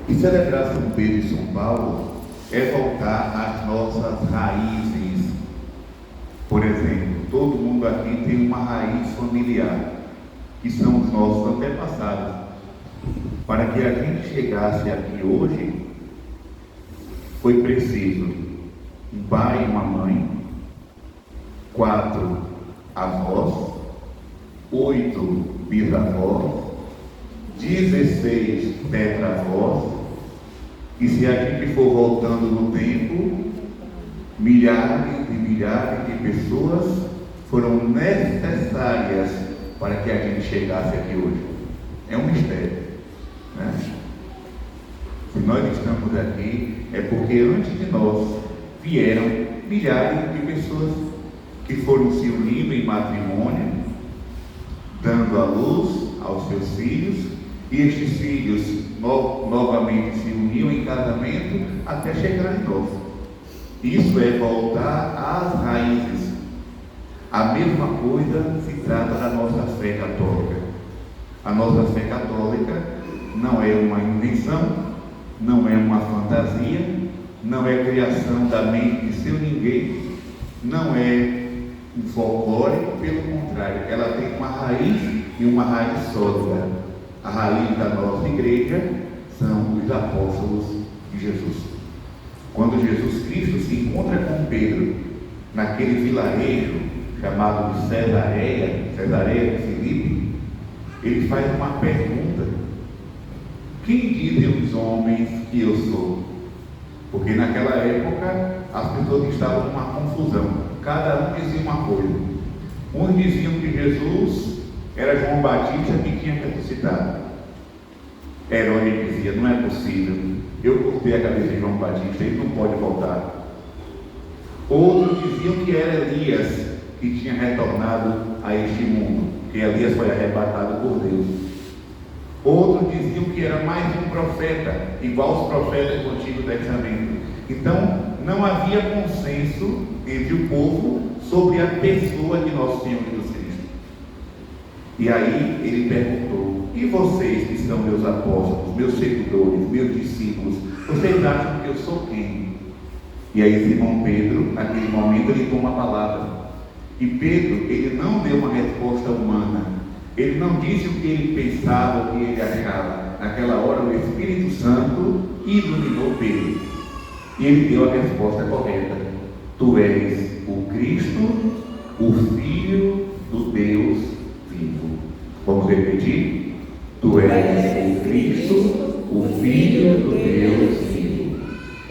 E celebrar São Pedro e São Paulo é voltar às nossas raízes. Por exemplo, todo mundo aqui tem uma raiz familiar, que são os nossos antepassados. Para que a gente chegasse aqui hoje, foi preciso um pai e uma mãe, 4 avós, 8 bisavós, 16 tetravós, e se a gente for voltando no tempo, milhares e milhares de pessoas foram necessárias para que a gente chegasse aqui hoje. É um mistério, né? Se nós estamos aqui, é porque antes de nós vieram milhares de pessoas que foram se unindo em matrimônio, dando à luz aos seus filhos, e estes filhos novamente se uniam em casamento até chegar em nós. Isso é voltar às raízes. A mesma coisa se trata da nossa fé católica. A nossa fé católica não é uma invenção, não é uma fantasia, não é criação da mente de seu ninguém, não é um folclore, pelo contrário, ela tem uma raiz e uma raiz sólida. A raiz da nossa igreja são os apóstolos de Jesus. Quando Jesus Cristo se encontra com Pedro naquele vilarejo chamado de Cesareia de Filipe, ele faz uma pergunta: quem dizem os homens que eu sou? Porque naquela época as pessoas estavam numa confusão, cada um dizia uma coisa. Uns diziam que Jesus era João Batista que tinha ressuscitado. Herodes dizia: não é possível, eu cortei a cabeça de João Batista, ele não pode voltar. Outros diziam que era Elias que tinha retornado a este mundo, que Elias foi arrebatado por Deus. Outros diziam que era mais um profeta, igual aos profetas do Antigo Testamento. Então, não havia consenso entre o povo sobre a pessoa de nosso Senhor Jesus Cristo. E aí ele perguntou: e vocês que são meus apóstolos, meus seguidores, meus discípulos, vocês acham que eu sou quem? E aí Simão Pedro, naquele momento, ele toma a palavra. E Pedro, ele não deu uma resposta humana. Ele não disse o que ele pensava, o que ele achava. Naquela hora o Espírito Santo iluminou Pedro. E ele deu a resposta correta: tu és o Cristo, o Filho do Deus vivo. Vamos repetir? Tu és o Cristo, o Filho do Deus vivo.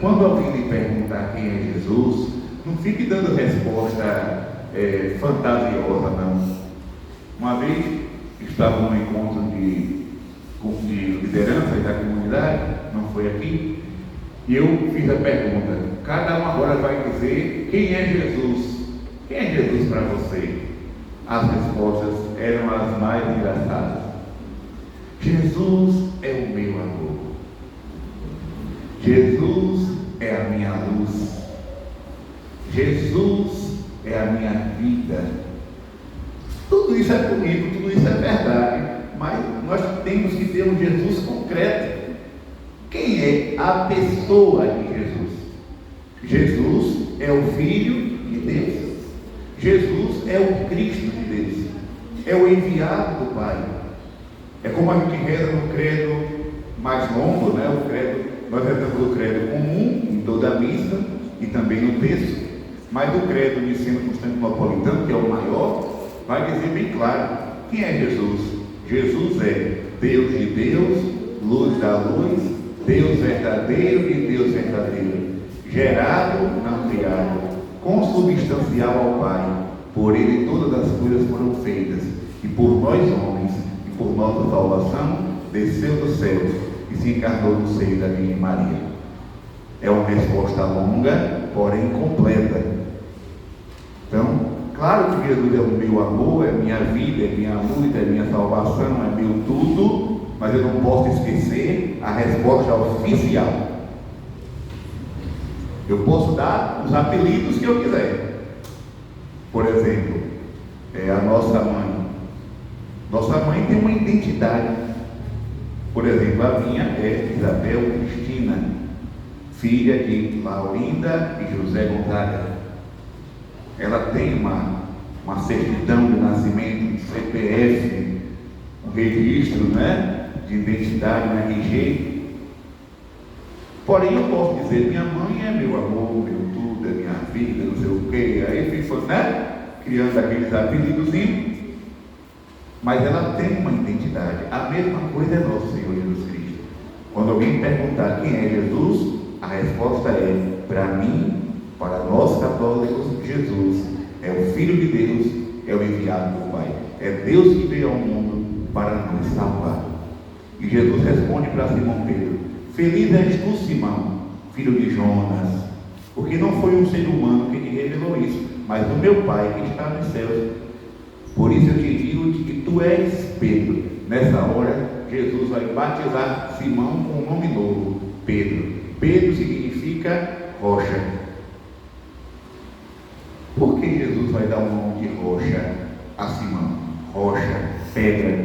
Quando alguém lhe perguntar quem é Jesus, não fique dando resposta fantasiosa, não. Uma vez estava num encontro de liderança da comunidade, não foi aqui, e eu fiz a pergunta: cada um agora vai dizer quem é Jesus. Quem é Jesus para você? As respostas eram as mais engraçadas. Jesus é o meu amor. Jesus é a minha luz. Jesus é a minha vida. Tudo isso é bonito, tudo isso é verdade, mas nós temos que ter um Jesus concreto. Quem é a pessoa de Jesus? Jesus é o Filho de Deus. Jesus é o Cristo de Deus. É o enviado do Pai. É como a gente reza no credo mais longo, né? O credo, nós rezamos o credo comum em toda a missa e também no texto, mas o credo de ensino constantinopolitano, que é o maior, vai dizer bem claro quem é Jesus. Jesus é Deus de Deus, luz da luz, Deus verdadeiro e Deus verdadeiro, gerado, não criado, consubstancial ao Pai. Por Ele todas as coisas foram feitas, e por nós homens, e por nossa salvação, desceu do céu e se encarnou no seio da Virgem Maria. É uma resposta longa, porém completa. Então, claro que Jesus é o meu amor, é minha vida, é minha luz, é minha salvação, é meu tudo, mas eu não posso esquecer a resposta oficial. Eu posso dar os apelidos que eu quiser. Por exemplo, a nossa mãe. Nossa mãe tem uma identidade. Por exemplo, a minha é Isabel Cristina, filha de Laurinda e José Gonzaga. Ela tem uma certidão de nascimento, um CPF, um registro, né, de identidade, um RG. Porém, eu posso dizer, minha mãe é meu amor, meu tudo, é minha vida, não sei o quê. Aí fico, né, criando aqueles apelidozinhos. Mas ela tem uma identidade. A mesma coisa é nosso Senhor Jesus Cristo. Quando alguém perguntar quem é Jesus, a resposta é, para mim, para nós católicos, Jesus é o Filho de Deus, é o enviado do Pai. É Deus que veio ao mundo para nos salvar. E Jesus responde para Simão Pedro: feliz és tu, Simão, filho de Jonas, porque não foi um ser humano que te revelou isso, mas o meu Pai que está nos céus. Por isso eu te digo que tu és Pedro. Nessa hora, Jesus vai batizar Simão com um nome novo, Pedro. Pedro significa rocha. Por que Jesus vai dar um nome de rocha a Simão? Rocha, pedra.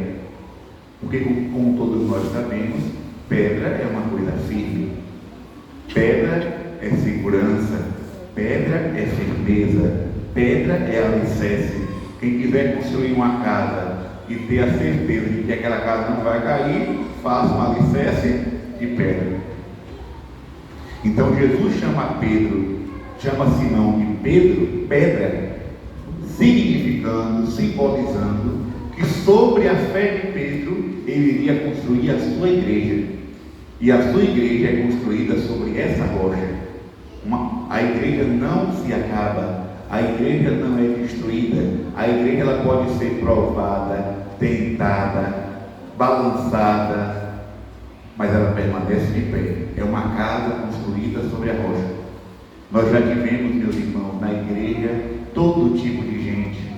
Porque, como todos nós sabemos, pedra é uma coisa firme. Pedra é segurança. Pedra é firmeza. Pedra é alicerce. Quem quiser construir uma casa e ter a certeza de que aquela casa não vai cair, faça um alicerce de pedra. Então Jesus chama Pedro, chama Simão de Pedro, pedra, significando, simbolizando que sobre a fé de Pedro ele iria construir a sua igreja. E a sua igreja é construída sobre essa rocha. A igreja não se acaba. A igreja não é destruída. A igreja ela pode ser provada, tentada, balançada, mas ela permanece de pé. É uma casa construída sobre a rocha. Nós já tivemos, meus irmãos, na igreja todo tipo de gente.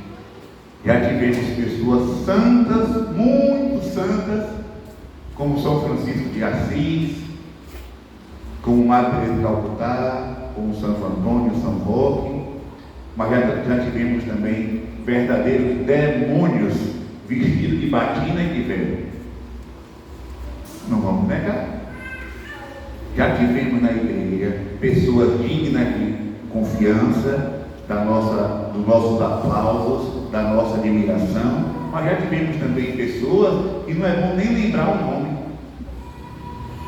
Já tivemos pessoas santas, muito santas, como São Francisco de Assis, como Madre Teresa de Calcutá, como Santo Antônio, São Roque. Mas já tivemos também verdadeiros demônios vestidos de batina e de véu. Não vamos negar. Já tivemos na igreja pessoas dignas de confiança, dos nossos aplausos, da nossa admiração. Mas já tivemos também pessoas que não é bom nem lembrar o nome.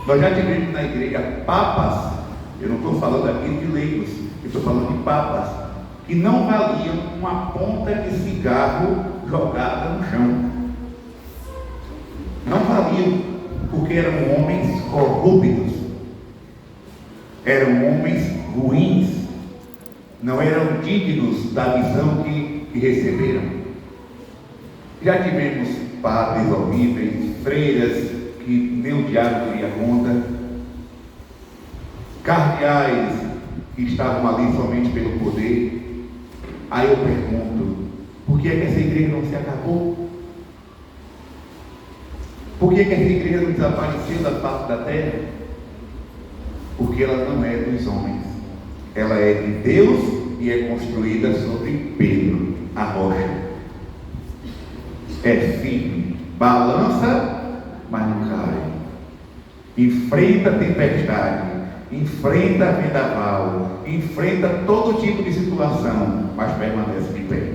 Nós já tivemos na igreja papas, eu não estou falando aqui de leigos, eu estou falando de papas, que não valiam uma ponta de cigarro jogada no chão. Não valiam, porque eram homens corruptos, eram homens ruins, não eram dignos da missão que receberam. Já tivemos padres horríveis, freiras que nem o diabo queria conta, cardeais que estavam ali somente pelo poder. Aí eu pergunto, por que é que essa igreja não se acabou? Por que é que essa igreja não desapareceu da face da terra? Porque ela não é dos homens, ela é de Deus e é construída sobre Pedro, a rocha. É firme, balança, mas não cai. Enfrenta a tempestade, enfrenta a vendaval, enfrenta todo tipo de situação, mas permanece de pé.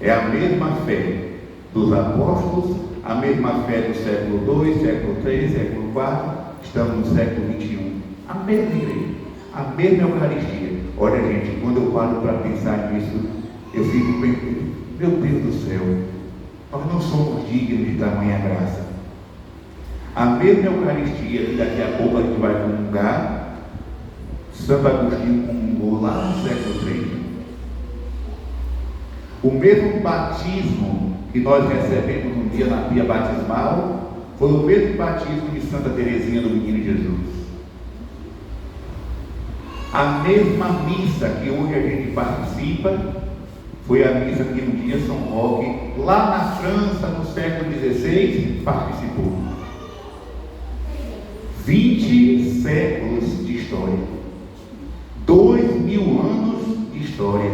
É a mesma fé dos apóstolos, a mesma fé do século II, século III, século IV, estamos no século XXI. A mesma igreja, a mesma Eucaristia. Olha, gente, quando eu paro para pensar nisso, eu fico pensando, meu Deus do céu, nós não somos dignos de tamanha graça. A mesma Eucaristia que daqui a pouco a gente vai comungar, Santo Agostinho comungou lá no século III. O mesmo batismo que nós recebemos um dia na pia batismal foi o mesmo batismo de Santa Teresinha do Menino Jesus. A mesma missa que hoje a gente participa foi a missa que no dia São Roque, lá na França, no século XVI, participou. 20 séculos de história, 2000 anos de história,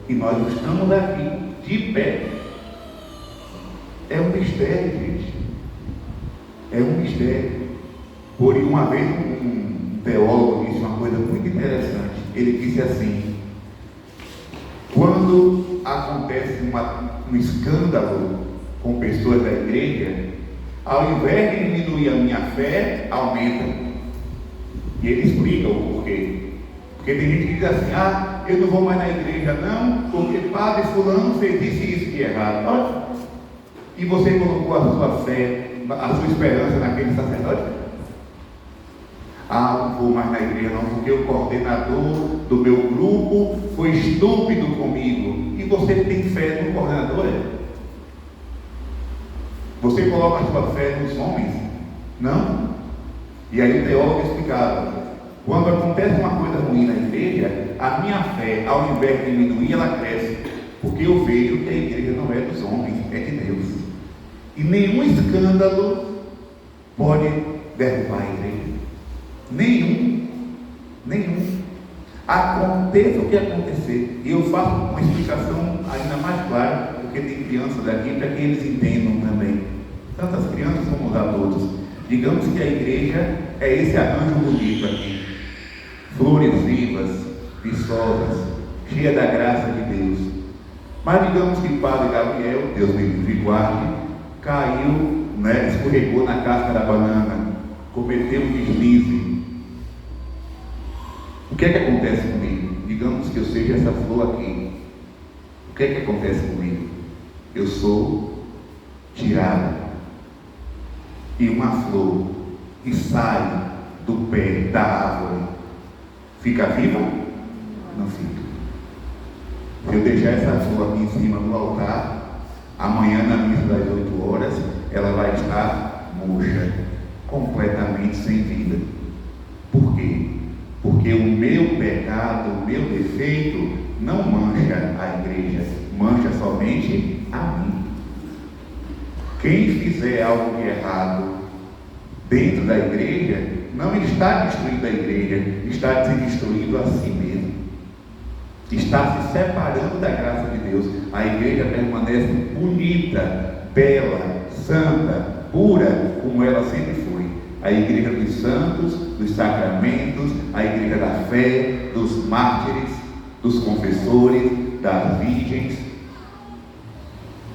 e nós estamos aqui, de pé. É um mistério, gente. É um mistério. Por uma vez um teólogo disse uma coisa muito interessante. Ele disse assim: quando acontece um escândalo com pessoas da igreja, ao invés de diminuir a minha fé, aumenta. E ele explica o porquê. Porque tem gente que diz assim: ah, eu não vou mais na igreja não, porque padre fulano fez isso e isso de errado. E você colocou a sua fé, a sua esperança naquele sacerdote? Ah, não vou mais na igreja não, porque o coordenador do meu grupo foi estúpido comigo. E você tem fé no coordenador? Você coloca a sua fé nos homens? Não. E aí o teólogo explicava: quando acontece uma coisa ruim na igreja, a minha fé, ao invés de diminuir, ela cresce. Porque eu vejo que a igreja não é dos homens, é de Deus. E nenhum escândalo pode derrubar a igreja. Nenhum. Aconteça o que acontecer. E eu faço uma explicação ainda mais clara, porque tem crianças aqui, para que eles entendam também. Tanto as crianças como os adultos. Digamos que a igreja é esse arranjo bonito aqui. Flores vivas, viçosas, cheia da graça de Deus. Mas digamos que o Padre Gabriel, Deus me livre e guarde, caiu, escorregou na casca da banana, cometeu um deslize. O que é que acontece comigo? Digamos que eu seja essa flor aqui. O que é que acontece comigo? Eu sou tirado. E uma flor que sai do pé da árvore fica viva? Não fica. Se eu deixar essa flor aqui em cima no altar, amanhã na missa das 8 horas, ela vai estar murcha, completamente sem vida. Por quê? Porque o meu pecado, o meu defeito, não mancha a igreja, mancha somente a mim. Quem fizer algo de errado dentro da igreja, não está destruindo a igreja, está se destruindo a si mesmo. Está se separando da graça de Deus. A igreja permanece bonita, bela, santa, pura, como ela sempre foi. A igreja dos santos, dos sacramentos, a igreja da fé, dos mártires, dos confessores, das virgens.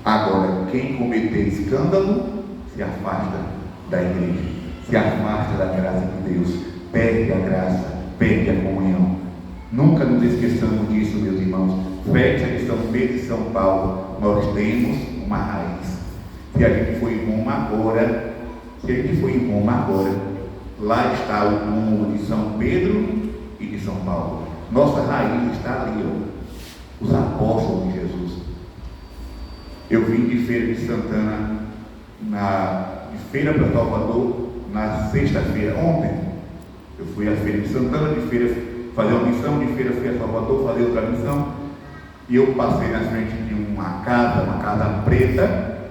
Agora, quem cometer escândalo, se afasta da igreja, se afasta da graça de Deus, perde a graça, perde a comunhão. Nunca nos esqueçamos disso, meus irmãos. Festa de São Pedro e São Paulo, nós temos uma raiz. Se a gente for em Roma agora, lá está o túmulo de São Pedro e de São Paulo. Nossa raiz está ali, os apóstolos de Jesus. Eu vim de Feira de Santana, de Feira para Salvador, na sexta-feira, ontem. Eu fui à Feira de Santana, de Feira fazer uma missão, de Feira fui a Salvador fazer outra missão. E eu passei na frente de uma casa preta,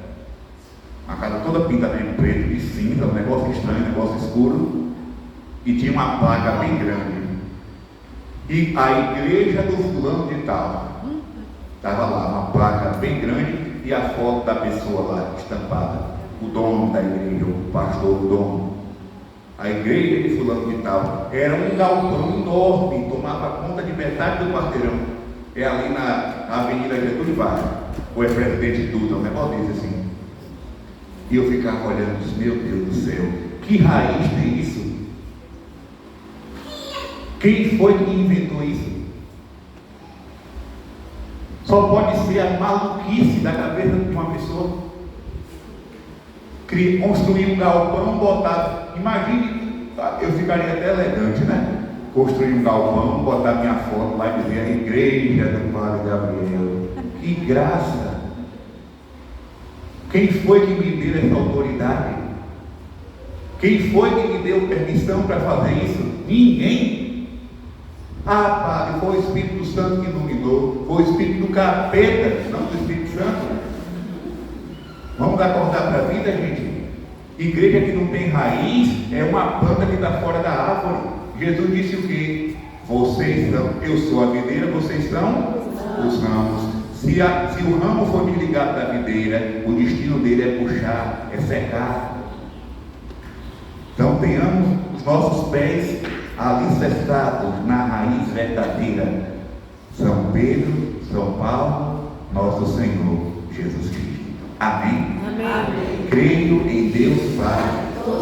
uma casa toda pintada de preto, de cinza, um negócio estranho, um negócio escuro, e tinha uma placa bem grande. E a igreja do fulano de tal. Estava lá, uma placa bem grande e a foto da pessoa lá estampada. O dono da igreja, o pastor, o dono. A igreja de fulano de tal era um galpão enorme, tomava conta de metade do quarteirão. É ali na Avenida Getúlio Vargas, ou é Presidente Dutra, um negócio desse assim. E eu ficava olhando e disse: meu Deus do céu, que raiz tem isso? Quem foi que inventou isso? Só pode ser a maluquice da cabeça de uma pessoa. Construir um galpão, botar. Imagine, eu ficaria até elegante, né? Construir um galpão, botar minha foto lá e dizer: a igreja do Padre Gabriel. Que graça! Quem foi que me deu essa autoridade? Quem foi que me deu permissão para fazer isso? Ninguém. Ah, Padre, foi o Espírito Santo que iluminou. Foi o Espírito do capeta, não do Espírito Santo. Vamos acordar para a vida, gente. Igreja que não tem raiz é uma planta que está fora da árvore. Jesus disse o quê? Vocês são, eu sou a videira, vocês são os ramos. Se o ramo for desligado da videira, o destino dele é puxar, é secar. Então tenhamos os nossos pés alicerçados na raiz verdadeira, São Pedro, São Paulo, nosso Senhor Jesus Cristo. Amém? Amém. Creio em Deus Pai,